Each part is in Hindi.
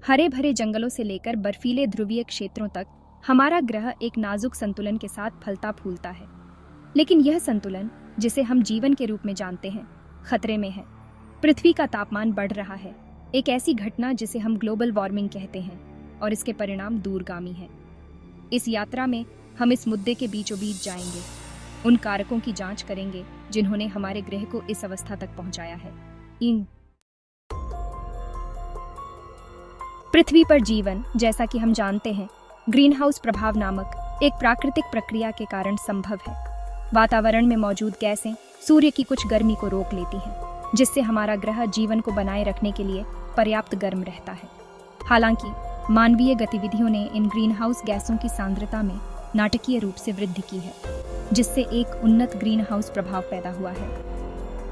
हरे भरे जंगलों से लेकर बर्फीले ध्रुवीय क्षेत्रों तक हमारा ग्रह एक नाजुक संतुलन के साथ फलता फूलता है। लेकिन यह संतुलन, जिसे हम जीवन के रूप में जानते हैं, खतरे में है। पृथ्वी का तापमान बढ़ रहा है, एक ऐसी घटना जिसे हम ग्लोबल वार्मिंग कहते हैं, और इसके परिणाम दूरगामी हैं। इस यात्रा में हम इस मुद्दे के बीचों बीच जाएंगे, उन कारकों की जांच करेंगे जिन्होंने हमारे ग्रह को इस अवस्था तक पहुंचाया है। पृथ्वी पर जीवन, जैसा कि हम जानते हैं, ग्रीन हाउस प्रभाव नामक एक प्राकृतिक प्रक्रिया के कारण संभव है। वातावरण में मौजूद गैसें सूर्य की कुछ गर्मी को रोक लेती हैं, जिससे हमारा ग्रह जीवन को बनाए रखने के लिए पर्याप्त गर्म रहता है। हालांकि मानवीय गतिविधियों ने इन ग्रीन हाउस गैसों की सांद्रता में नाटकीय रूप से वृद्धि की है, जिससे एक उन्नत ग्रीन हाउस प्रभाव पैदा हुआ है।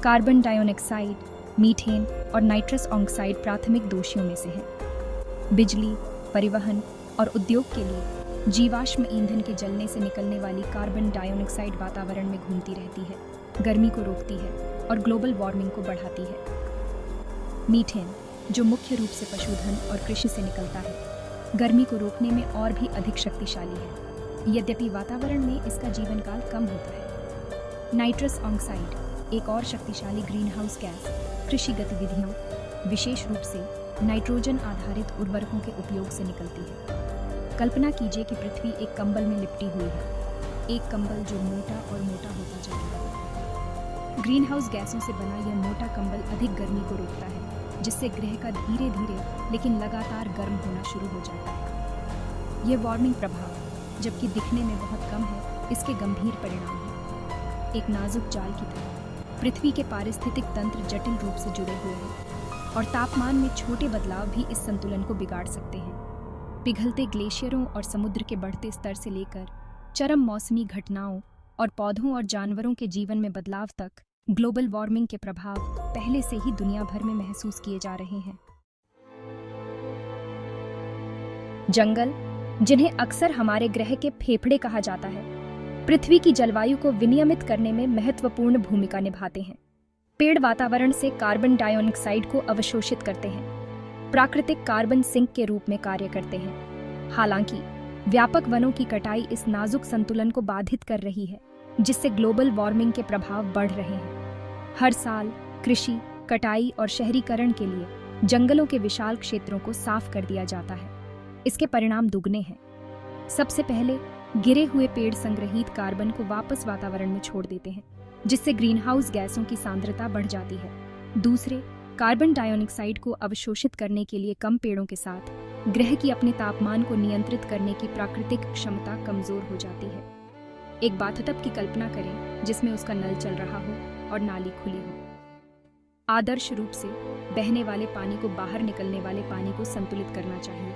कार्बन डाइऑक्साइड, मीथेन और नाइट्रस ऑक्साइड प्राथमिक दोषियों में से हैं। बिजली, परिवहन और उद्योग के लिए जीवाश्म ईंधन के जलने से निकलने वाली कार्बन डाइऑक्साइड वातावरण में घूमती रहती है, गर्मी को रोकती है और ग्लोबल वार्मिंग को बढ़ाती है। मीथेन, जो मुख्य रूप से पशुधन और कृषि से निकलता है, गर्मी को रोकने में और भी अधिक शक्तिशाली है, यद्यपि वातावरण में इसका जीवन काल कम होता है। नाइट्रस ऑक्साइड, एक और शक्तिशाली ग्रीन हाउस गैस, कृषि गतिविधियों, विशेष रूप से नाइट्रोजन आधारित उर्वरकों के उपयोग से निकलती है। कल्पना कीजिए कि पृथ्वी एक कंबल में लिपटी हुई है, एक कंबल जो मोटा और मोटा होता जा रहा है। ग्रीन हाउस गैसों से बना यह मोटा कंबल अधिक गर्मी को रोकता है, जिससे ग्रह का धीरे धीरे लेकिन लगातार गर्म होना शुरू हो जाता है। यह वार्मिंग प्रभाव, जबकि दिखने में बहुत कम है, इसके गंभीर परिणाम हैं। एक नाजुक जाल की तरह पृथ्वी के पारिस्थितिक तंत्र जटिल रूप से जुड़े हुए हैं, और तापमान में छोटे बदलाव भी इस संतुलन को बिगाड़ सकते हैं। पिघलते ग्लेशियरों और समुद्र के बढ़ते स्तर से लेकर चरम मौसमी घटनाओं और पौधों और जानवरों के जीवन में बदलाव तक, ग्लोबल वार्मिंग के प्रभाव पहले से ही दुनिया भर में महसूस किए जा रहे हैं। जंगल, जिन्हें अक्सर हमारे ग्रह के फेफड़े कहा जाता है, पृथ्वी की जलवायु को विनियमित करने में महत्वपूर्ण भूमिका निभाते हैं। पेड़ वातावरण से कार्बन डाइऑक्साइड को अवशोषित करते हैं, प्राकृतिक कार्बन सिंक के रूप में कार्य करते हैं। हालांकि व्यापक वनों की कटाई इस नाजुक संतुलन को बाधित कर रही है, जिससे ग्लोबल वार्मिंग के प्रभाव बढ़ रहे हैं। हर साल कृषि, कटाई और शहरीकरण के लिए जंगलों के विशाल क्षेत्रों को साफ कर दिया जाता है। इसके परिणाम दुगने हैं। सबसे पहले, गिरे हुए पेड़ संग्रहित कार्बन को वापस वातावरण में छोड़ देते हैं, जिससे ग्रीन हाउस गैसों की सांद्रता बढ़ जाती है। दूसरे, कार्बन डाइऑक्साइड को अवशोषित करने के लिए कम पेड़ों के साथ ग्रह की अपने तापमान को नियंत्रित करने की प्राकृतिक क्षमता कमजोर हो जाती है। एक बाथटब की कल्पना करें, जिसमें उसका नल चल रहा हो और नाली खुली हो। आदर्श रूप से बहने वाले पानी को बाहर निकलने वाले पानी को संतुलित करना चाहिए।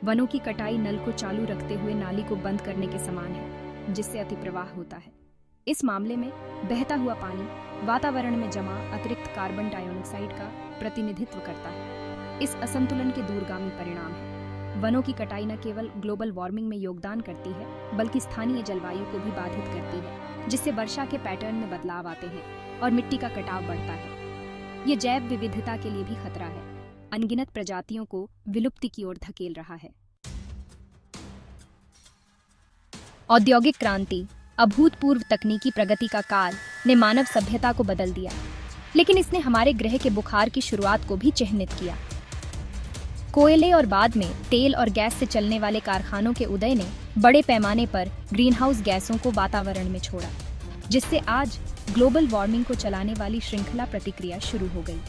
वनों की कटाई नल को चालू रखते हुए नाली को बंद करने के समान है, जिससे अतिप्रवाह होता है। इस मामले में बहता हुआ पानी वातावरण में जमा अतिरिक्त कार्बन डाइऑक्साइड का प्रतिनिधित्व करता है। इस असंतुलन के दूरगामी परिणाम हैं। वनों की कटाई न केवल ग्लोबल वार्मिंग में योगदान करती है, बल्कि स्थानीय जलवायु को भी बाधित करती है, जिससे वर्षा के पैटर्न में बदलाव आते हैं और मिट्टी का कटाव बढ़ता है। ये जैव विविधता के लिए भी खतरा है, अनगिनत प्रजातियों को विलुप्ति की ओर धकेल रहा है। औद्योगिक क्रांति, अभूतपूर्व तकनीकी प्रगति का काल ने मानव सभ्यता को बदल दिया, लेकिन इसने हमारे ग्रह के बुखार की शुरुआत को भी चिह्नित किया। कोयले और बाद में तेल और गैस से चलने वाले कारखानों के उदय ने बड़े पैमाने पर ग्रीन हाउस गैसों को वातावरण में छोड़ा, जिससे आज ग्लोबल वार्मिंग को चलाने वाली श्रृंखला प्रतिक्रिया शुरू हो गई।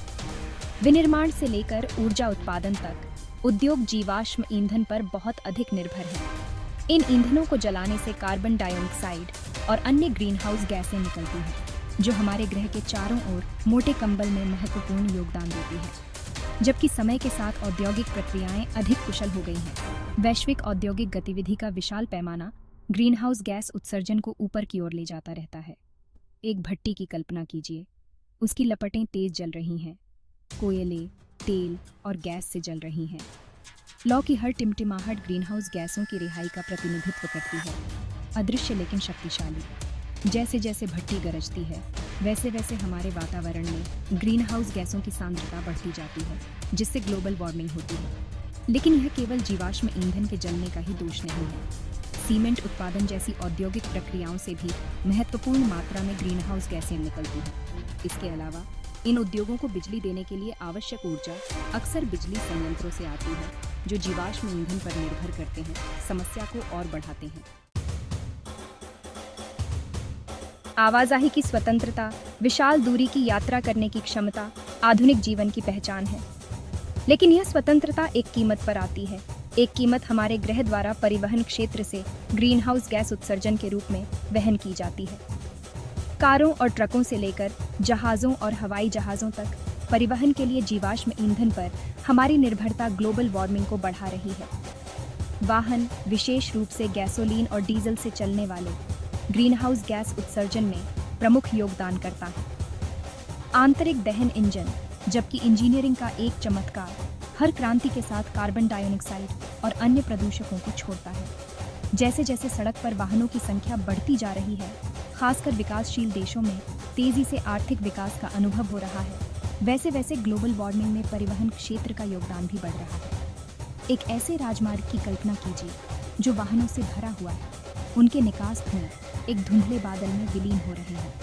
विनिर्माण से लेकर ऊर्जा उत्पादन तक उद्योग जीवाश्म ईंधन पर बहुत अधिक निर्भर है। इन ईंधनों को जलाने से कार्बन डाइऑक्साइड और अन्य ग्रीन हाउस गैसें निकलती हैं, जो हमारे ग्रह के चारों ओर मोटे कंबल में महत्वपूर्ण योगदान देती हैं। जबकि समय के साथ औद्योगिक प्रक्रियाएं अधिक कुशल हो गई हैं, वैश्विक औद्योगिक गतिविधि का विशाल पैमाना ग्रीन हाउस गैस उत्सर्जन को ऊपर की ओर ले जाता रहता है। एक भट्टी की कल्पना कीजिए, उसकी लपटें तेज जल रही हैं, कोयले, तेल और गैस से जल रही हैं। लौ की हर टिमटिमाहट ग्रीन हाउस गैसों की रिहाई का प्रतिनिधित्व करती है, अदृश्य लेकिन शक्तिशाली। जैसे जैसे भट्टी गरजती है, वैसे वैसे हमारे वातावरण में ग्रीन हाउस गैसों की सांद्रता बढ़ती जाती है, जिससे ग्लोबल वार्मिंग होती है। लेकिन यह केवल जीवाश्म ईंधन के जलने का ही दोष नहीं है। सीमेंट उत्पादन जैसी औद्योगिक प्रक्रियाओं से भी महत्वपूर्ण मात्रा में ग्रीन हाउस गैसें निकलती हैं। इसके अलावा इन उद्योगों को बिजली देने के लिए आवश्यक ऊर्जा अक्सर बिजली संयंत्रों से आती है, जो जीवाश्म ईंधन पर निर्भर करते हैं, समस्या को और बढ़ाते हैं। आवाजाही की स्वतंत्रता, विशाल दूरी की यात्रा करने की क्षमता आधुनिक जीवन की पहचान है। लेकिन यह स्वतंत्रता एक कीमत पर आती है। एक कीमत हमारे ग्रह द्वारा परिवहन क्षेत्र से ग्रीन हाउस गैस उत्सर्जन के रूप में वहन की जाती है। कारों और ट्रकों से लेकर जहाज़ों और हवाई जहाज़ों तक परिवहन के लिए जीवाश्म ईंधन पर हमारी निर्भरता ग्लोबल वार्मिंग को बढ़ा रही है। वाहन, विशेष रूप से गैसोलीन और डीजल से चलने वाले ग्रीन हाउस गैस उत्सर्जन में प्रमुख योगदान करता है। आंतरिक दहन इंजन, जबकि इंजीनियरिंग का एक चमत्कार हर क्रांति के साथ कार्बन डाइऑक्साइड और अन्य प्रदूषकों को छोड़ता है। जैसे जैसे सड़क पर वाहनों की संख्या बढ़ती जा रही है, खासकर विकासशील देशों में तेजी से आर्थिक विकास का अनुभव हो रहा है, वैसे वैसे ग्लोबल वार्मिंग में परिवहन क्षेत्र का योगदान भी बढ़ रहा है। एक ऐसे राजमार्ग की कल्पना कीजिए जो वाहनों से भरा हुआ है। उनके निकास धुएं एक धुंधले बादल में विलीन हो रहे हैं।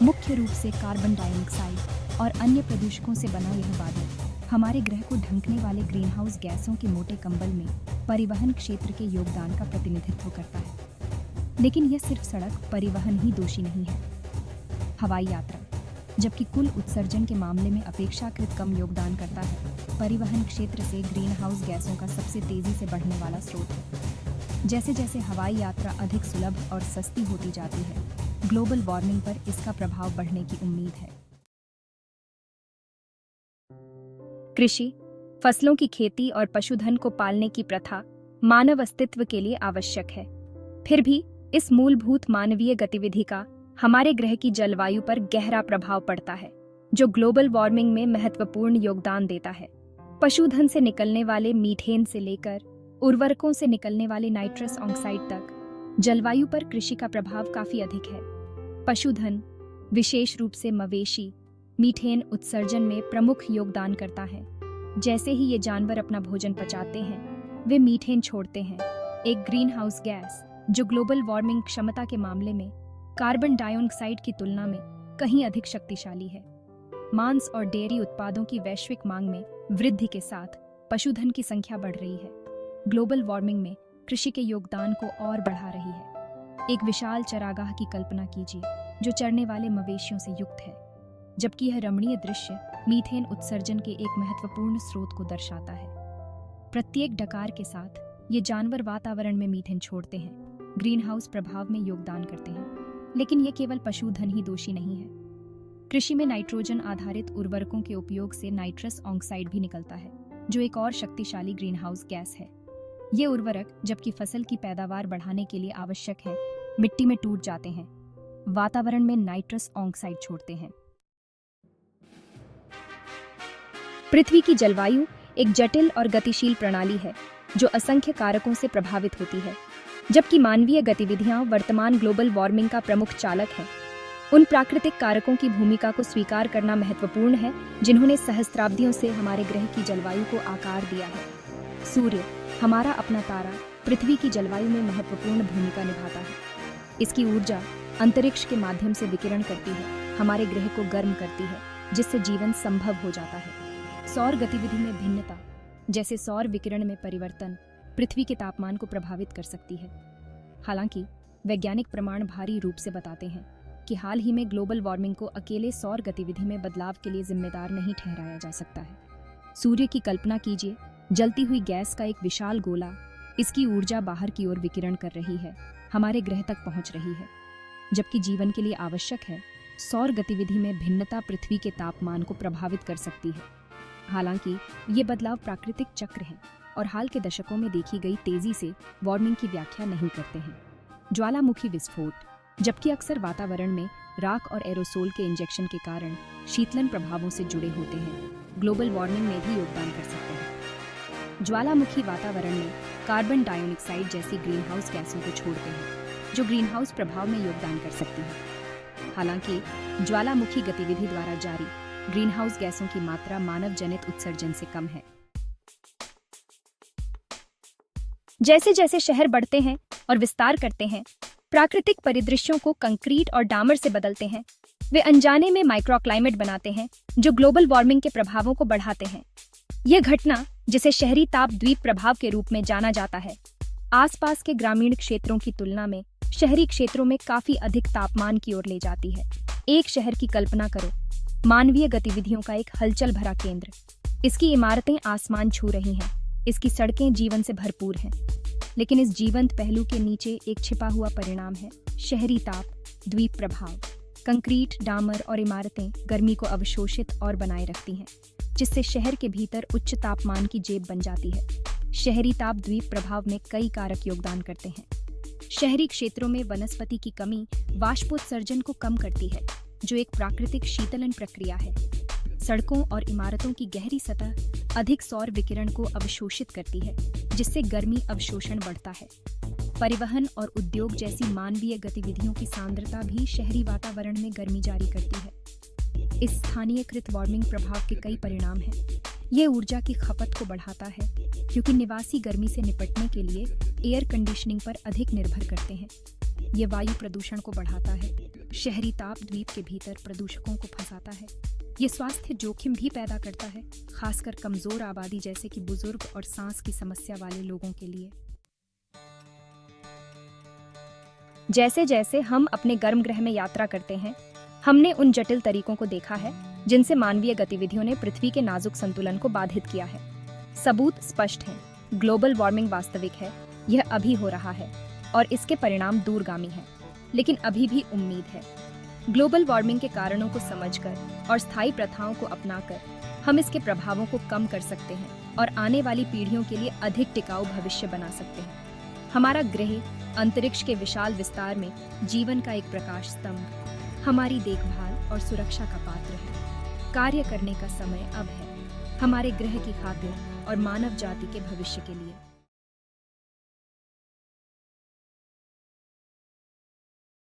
मुख्य रूप से कार्बन डाइऑक्साइड और अन्य प्रदूषकों से बना यह बादल हमारे ग्रह को ढंकने वाले ग्रीन हाउस गैसों के मोटे कंबल में परिवहन क्षेत्र के योगदान का प्रतिनिधित्व करता है। लेकिन यह सिर्फ सड़क परिवहन ही दोषी नहीं है। हवाई यात्रा, जबकि कुल उत्सर्जन के मामले में अपेक्षाकृत कम योगदान करता है, परिवहन क्षेत्र से ग्रीन हाउस गैसों का सबसे तेजी से बढ़ने वाला स्रोत है। जैसे जैसे हवाई यात्रा अधिक सुलभ और सस्ती होती जाती है, ग्लोबल वार्मिंग पर इसका प्रभाव बढ़ने की उम्मीद है। कृषि, फसलों की खेती और पशुधन को पालने की प्रथा मानव अस्तित्व के लिए आवश्यक है। फिर भी इस मूलभूत मानवीय गतिविधि का हमारे ग्रह की जलवायु पर गहरा प्रभाव पड़ता है, जो ग्लोबल वार्मिंग में महत्वपूर्ण योगदान देता है। पशुधन से निकलने वाले मीथेन से लेकर उर्वरकों से निकलने वाले नाइट्रस ऑक्साइड तक जलवायु पर कृषि का प्रभाव काफी अधिक है। पशुधन, विशेष रूप से मवेशी, मीथेन उत्सर्जन में प्रमुख योगदान करता है। जैसे ही ये जानवर अपना भोजन पचाते हैं, वे मीथेन छोड़ते हैं, एक ग्रीन हाउस गैस जो ग्लोबल वार्मिंग क्षमता के मामले में कार्बन डाइऑक्साइड की तुलना में कहीं अधिक शक्तिशाली है। मांस और डेयरी उत्पादों की वैश्विक मांग में वृद्धि के साथ पशुधन की संख्या बढ़ रही है। ग्लोबल वार्मिंग में कृषि के योगदान को और बढ़ा रही है। एक विशाल चरागाह की कल्पना कीजिए जो चरने वाले मवेशियों से युक्त है, जबकि यह रमणीय दृश्य मीथेन उत्सर्जन के एक महत्वपूर्ण स्रोत को दर्शाता है। प्रत्येक डकार के साथ ये जानवर वातावरण में मीथेन छोड़ते हैं, ग्रीन हाउस प्रभाव में योगदान करते हैं। लेकिन ये केवल पशुधन ही दोषी नहीं है। कृषि में नाइट्रोजन आधारित उर्वरकों के उपयोग से नाइट्रस ऑक्साइड भी निकलता है, जो एक और शक्तिशाली ग्रीन हाउस गैस है। ये उर्वरक, जबकि फसल की पैदावार बढ़ाने के लिए आवश्यक है, मिट्टी में टूट जाते हैं, वातावरण में नाइट्रस ऑक्साइड छोड़ते हैं। पृथ्वी की जलवायु एक जटिल और गतिशील प्रणाली है जो असंख्य कारकों से प्रभावित होती है। जबकि मानवीय गतिविधियां वर्तमान ग्लोबल वार्मिंग का प्रमुख चालक हैं, उन प्राकृतिक कारकों की भूमिका को स्वीकार करना महत्वपूर्ण है जिन्होंने सहस्त्राब्दियों से हमारे ग्रह की जलवायु को आकार दिया है। सूर्य, हमारा अपना तारा, पृथ्वी की जलवायु में महत्वपूर्ण भूमिका निभाता है। इसकी ऊर्जा अंतरिक्ष के माध्यम से विकिरण करती है, हमारे ग्रह को गर्म करती है, जिससे जीवन संभव हो जाता है। सौर गतिविधि में भिन्नता, जैसे सौर विकिरण में परिवर्तन, पृथ्वी के तापमान को प्रभावित कर सकती है। हालांकि वैज्ञानिक प्रमाण भारी रूप से बताते हैं कि हाल ही में ग्लोबल वार्मिंग को अकेले सौर गतिविधि में बदलाव के लिए जिम्मेदार नहीं ठहराया जा सकता है। सूर्य की कल्पना कीजिए, जलती हुई गैस का एक विशाल गोला, इसकी ऊर्जा बाहर की ओर विकिरण कर रही है, हमारे ग्रह तक पहुंच रही है। जबकि जीवन के लिए आवश्यक है, सौर गतिविधि में भिन्नता पृथ्वी के तापमान को प्रभावित कर सकती है। हालांकि ये बदलाव प्राकृतिक चक्र हैं और हाल के दशकों में देखी गई तेजी से वार्मिंग की व्याख्या नहीं करते हैं। ज्वालामुखी विस्फोट, जबकि अक्सर वातावरण में राख और एरोसोल के इंजेक्शन के कारण शीतलन प्रभावों से जुड़े होते हैं, ग्लोबल वार्मिंग में भी योगदान कर सकते हैं। ज्वालामुखी वातावरण में कार्बन डाइऑक्साइड जैसी ग्रीन हाउस गैसों को छोड़ते हैं, जो ग्रीन हाउस प्रभाव में योगदान कर सकती है। हालांकि ज्वालामुखी गतिविधि द्वारा जारी ग्रीन हाउस गैसों की मात्रा मानव जनित उत्सर्जन से कम है। जैसे जैसे शहर बढ़ते हैं और विस्तार करते हैं, प्राकृतिक परिदृश्यों को कंक्रीट और डामर से बदलते हैं, वे अनजाने में माइक्रोक्लाइमेट बनाते हैं जो ग्लोबल वार्मिंग के प्रभावों को बढ़ाते हैं। यह घटना, जिसे शहरी ताप द्वीप प्रभाव के रूप में जाना जाता है, आसपास के ग्रामीण क्षेत्रों की तुलना में शहरी क्षेत्रों में काफी अधिक तापमान की ओर ले जाती है। एक शहर की कल्पना करो, मानवीय गतिविधियों का एक हलचल भरा केंद्र। इसकी इमारतें आसमान छू रही हैं, इसकी सड़कें जीवन से भरपूर हैं, लेकिन इस जीवंत पहलू के नीचे एक छिपा हुआ परिणाम है, शहरी ताप द्वीप प्रभाव। कंक्रीट, डामर और इमारतें गर्मी को अवशोषित और बनाए रखती हैं, जिससे शहर के भीतर उच्च तापमान की जेब बन जाती है। शहरी ताप द्वीप प्रभाव में कई कारक योगदान करते हैं। शहरी क्षेत्रों में वनस्पति की कमी वाष्पोत्सर्जन को कम करती है, जो एक प्राकृतिक शीतलन प्रक्रिया है। सड़कों और इमारतों की गहरी सतह अधिक सौर विकिरण को अवशोषित करती है, जिससे गर्मी अवशोषण बढ़ता है। परिवहन और उद्योग जैसी मानवीय गतिविधियों की सांद्रता भी शहरी वातावरण में गर्मी जारी करती है। इस स्थानीयकृत वार्मिंग प्रभाव के कई परिणाम हैं। ये ऊर्जा की खपत को बढ़ाता है, क्योंकि निवासी गर्मी से निपटने के लिए एयर कंडीशनिंग पर अधिक निर्भर करते हैं। ये वायु प्रदूषण को बढ़ाता है, शहरी ताप द्वीप के भीतर प्रदूषकों को फंसाता है। ये स्वास्थ्य जोखिम भी पैदा करता है, खासकर कमजोर आबादी जैसे कि बुजुर्ग और सांस की समस्या वाले लोगों के लिए। जैसे जैसे हम अपने गर्म ग्रह में यात्रा करते हैं, हमने उन जटिल तरीकों को देखा है जिनसे मानवीय गतिविधियों ने पृथ्वी के नाजुक संतुलन को बाधित किया है। सबूत स्पष्ट हैं, ग्लोबल वार्मिंग वास्तविक है, यह अभी हो रहा है और इसके परिणाम दूरगामी हैं, लेकिन अभी भी उम्मीद है। ग्लोबल वार्मिंग के कारणों को समझकर और स्थायी प्रथाओं को अपनाकर हम इसके प्रभावों को कम कर सकते हैं और आने वाली पीढ़ियों के लिए अधिक टिकाऊ भविष्य बना सकते हैं। हमारा ग्रह अंतरिक्ष के विशाल विस्तार में जीवन का एक प्रकाश स्तंभ हमारी देखभाल और सुरक्षा का पात्र है। कार्य करने का समय अब है, हमारे ग्रह की खातिर और मानव जाति के भविष्य के लिए।